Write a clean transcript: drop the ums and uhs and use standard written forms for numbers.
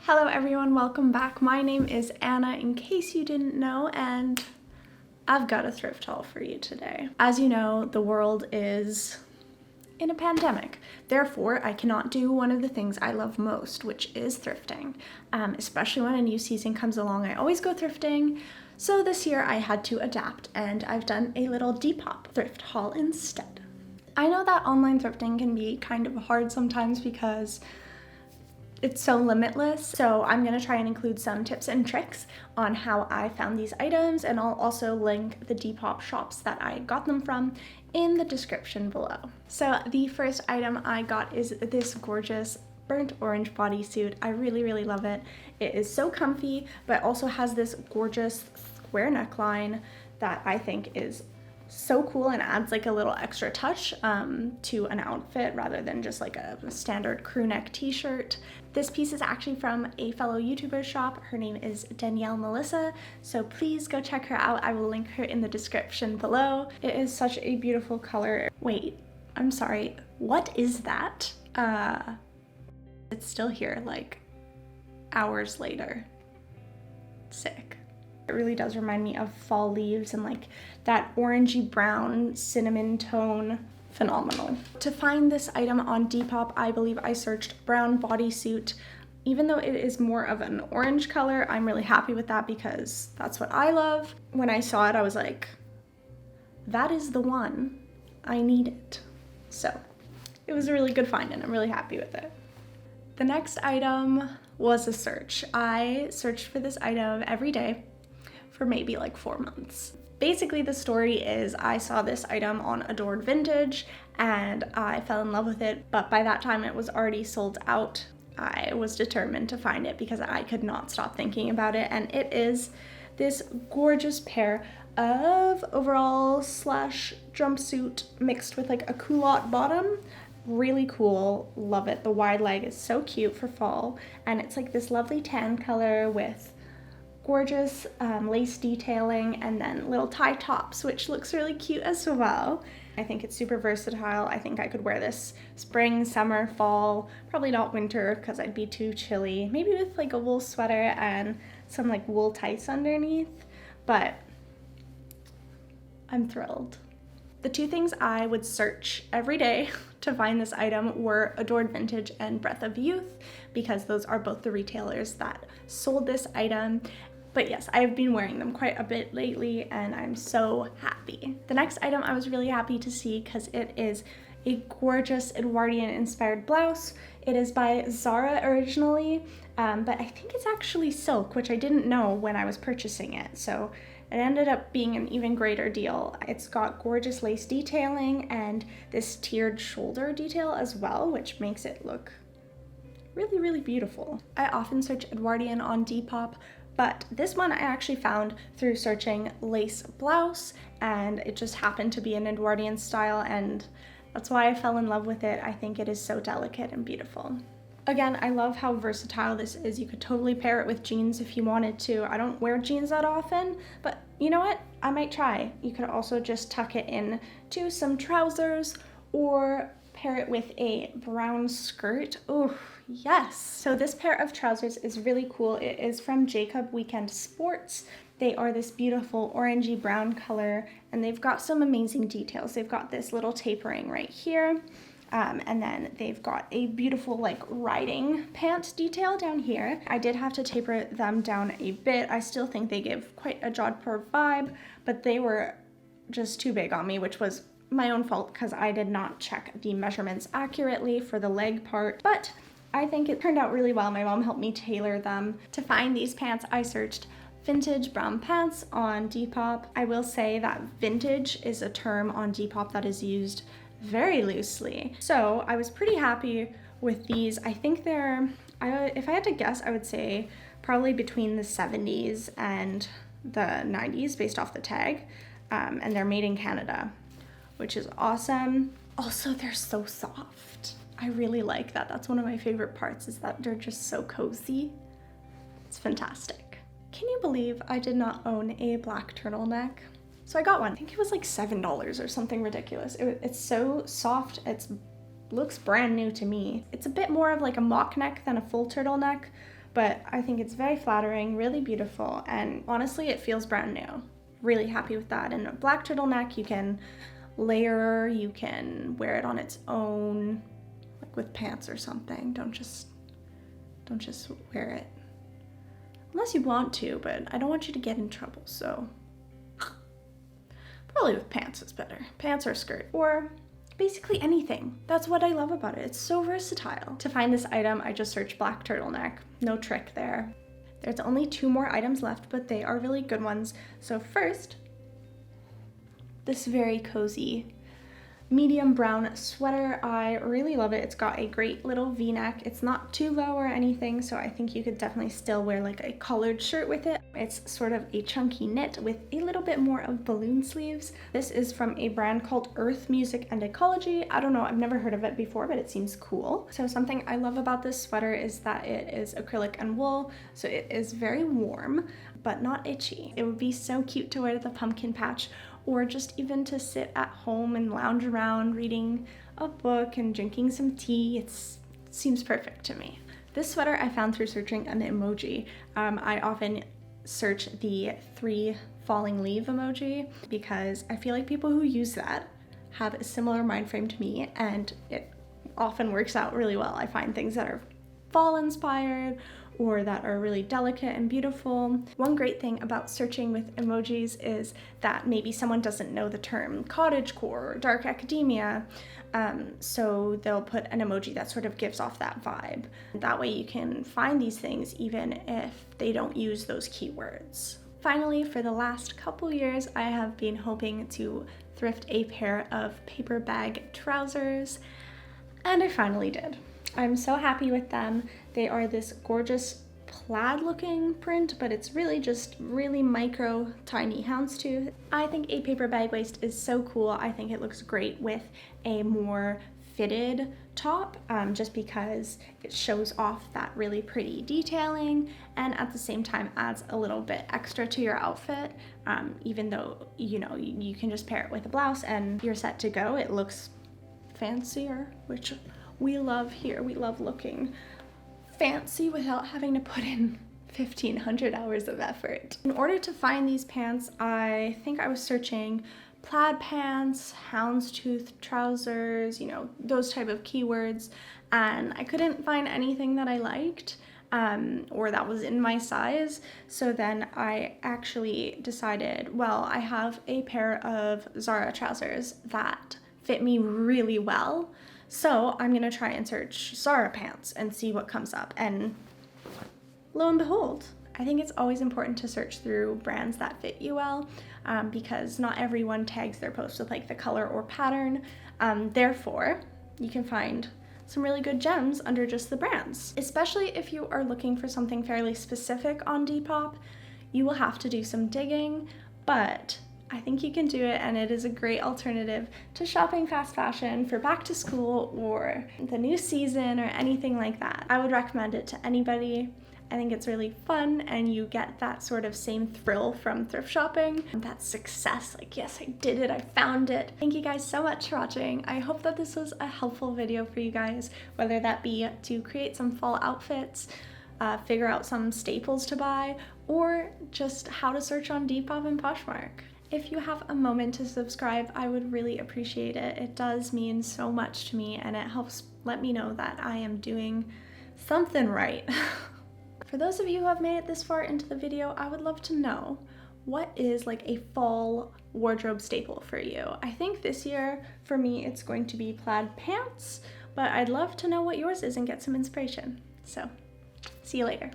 Hello everyone, welcome back. My name is Anna, in case you didn't know, and I've got a thrift haul for you today. As you know, the world is in a pandemic. Therefore, I cannot do one of the things I love most, which is thrifting. Especially when a new season comes along, I always go thrifting. So this year I had to adapt and I've done a little Depop thrift haul instead. I know that online thrifting can be kind of hard sometimes because it's so limitless, so I'm gonna try and include some tips and tricks on how I found these items, and I'll also link the Depop shops that I got them from in the description below. So the first item I got is this gorgeous burnt orange bodysuit. I really love it. It is so comfy, but also has this gorgeous square neckline that I think is so cool and adds like a little extra touch to an outfit rather than just like a standard crew neck t-shirt. This piece is actually from a fellow YouTuber shop. Her name is Danielle Melissa, so please go check her out. I will link her in the description below. It is such a beautiful color. Wait, I'm sorry, what is that? It's still here like hours later. Sick. It really does remind me of fall leaves and like that orangey brown cinnamon tone. Phenomenal. To find this item on Depop, I believe I searched brown bodysuit. Even though it is more of an orange color, I'm really happy with that because that's what I love. When I saw it, I was like, that is the one. I need it. So it was a really good find and I'm really happy with it. The next item was a search. I searched for this item every day for maybe like 4 months. Basically, the story is I saw this item on Adored Vintage and I fell in love with it, but by that time it was already sold out. I was determined to find it because I could not stop thinking about it, and it is this gorgeous pair of overalls slash jumpsuit mixed with like a culotte bottom. Really cool, love it. The wide leg is so cute for fall, and it's like this lovely tan color with gorgeous lace detailing and then little tie tops, which looks really cute as well. I think it's super versatile. I think I could wear this spring, summer, fall, probably not winter because I'd be too chilly. Maybe with like a wool sweater and some like wool tights underneath, but I'm thrilled. The two things I would search every day to find this item were Adored Vintage and Breath of Youth, because those are both the retailers that sold this item. But yes, I've been wearing them quite a bit lately and I'm so happy. The next item I was really happy to see because it is a gorgeous Edwardian inspired blouse. It is by Zara originally, but I think it's actually silk, which I didn't know when I was purchasing it. So it ended up being an even greater deal. It's got gorgeous lace detailing and this tiered shoulder detail as well, which makes it look really beautiful. I often search Edwardian on Depop, but this one I actually found through searching lace blouse, and it just happened to be an Edwardian style, and that's why I fell in love with it. I think it is so delicate and beautiful. Again, I love how versatile this is. You could totally pair it with jeans if you wanted to. I don't wear jeans that often, but you know what? I might try. You could also just tuck it in to some trousers or pair it with a brown skirt. Oh, yes. So this pair of trousers is really cool. It is from Jacob Weekend Sports. They are this beautiful orangey brown color, and they've got some amazing details. They've got this little tapering right here. And then they've got a beautiful like riding pant detail down here. I did have to taper them down a bit. I still think they give quite a jodhpur vibe, but they were just too big on me, which was my own fault because I did not check the measurements accurately for the leg part, but I think it turned out really well. My mom helped me tailor them. To find these pants, I searched vintage brown pants on Depop. I will say that vintage is a term on Depop that is used very loosely. So I was pretty happy with these. I think they're, if I had to guess, I would say probably between the 70s and the 90s based off the tag. And they're made in Canada, which is awesome. Also, they're so soft. I really like that. That's one of my favorite parts, is that they're just so cozy. It's fantastic. Can you believe I did not own a black turtleneck? So I got one. I think it was like $7 or something ridiculous. It's so soft. It looks brand new to me. It's a bit more of like a mock neck than a full turtleneck, but I think it's very flattering, really beautiful, and honestly, it feels brand new. Really happy with that. And a black turtleneck, you can layer, you can wear it on its own, like with pants or something. Don't just wear it. Unless you want to, but I don't want you to get in trouble, so probably with pants is better. Pants or skirt, or basically anything. That's what I love about it. It's so versatile. To find this item, I just searched black turtleneck. No trick there. There's only 2 more items left, but they are really good ones. So first, this very cozy medium brown sweater. I really love it. It's got a great little v-neck. It's not too low or anything, so I think you could definitely still wear like a collared shirt with it. It's sort of a chunky knit with a little bit more of balloon sleeves. This is from a brand called Earth Music and Ecology. I don't know, I've never heard of it before, but it seems cool. So something I love about this sweater is that it is acrylic and wool, so it is very warm, but not itchy. It would be so cute to wear to the pumpkin patch, or just even to sit at home and lounge around reading a book and drinking some tea. It seems perfect to me. This sweater I found through searching an emoji. I often search the 3 falling leaf emoji because I feel like people who use that have a similar mind frame to me, and it often works out really well. I find things that are fall inspired or that are really delicate and beautiful. One great thing about searching with emojis is that maybe someone doesn't know the term cottagecore or dark academia, so they'll put an emoji that sort of gives off that vibe. That way you can find these things even if they don't use those keywords. Finally, for the last couple years, I have been hoping to thrift a pair of paper bag trousers, and I finally did. I'm so happy with them. They are this gorgeous plaid looking print, but it's really just really micro tiny houndstooth. I think a paper bag waist is so cool. I think it looks great with a more fitted top, just because it shows off that really pretty detailing and at the same time adds a little bit extra to your outfit. Even though, you know, you can just pair it with a blouse and you're set to go. It looks fancier, which we love here. We love looking fancy without having to put in 1,500 hours of effort. In order to find these pants, I think I was searching plaid pants, houndstooth trousers, you know, those type of keywords, and I couldn't find anything that I liked or that was in my size. So then I actually decided, well, I have a pair of Zara trousers that fit me really well. So I'm gonna try and search Zara pants and see what comes up, and lo and behold, I think it's always important to search through brands that fit you well, because not everyone tags their posts with like the color or pattern. Therefore, you can find some really good gems under just the brands. Especially if you are looking for something fairly specific on Depop, you will have to do some digging, but I think you can do it, and it is a great alternative to shopping fast fashion for back to school or the new season or anything like that. I would recommend it to anybody. I think it's really fun, and you get that sort of same thrill from thrift shopping, that success, like, yes, I did it, I found it. Thank you guys so much for watching. I hope that this was a helpful video for you guys, whether that be to create some fall outfits, figure out some staples to buy, or just how to search on Depop and Poshmark. If you have a moment to subscribe, I would really appreciate it. It does mean so much to me, and it helps let me know that I am doing something right. For those of you who have made it this far into the video, I would love to know, what is like a fall wardrobe staple for you? I think this year, for me, it's going to be plaid pants, but I'd love to know what yours is and get some inspiration. So, see you later.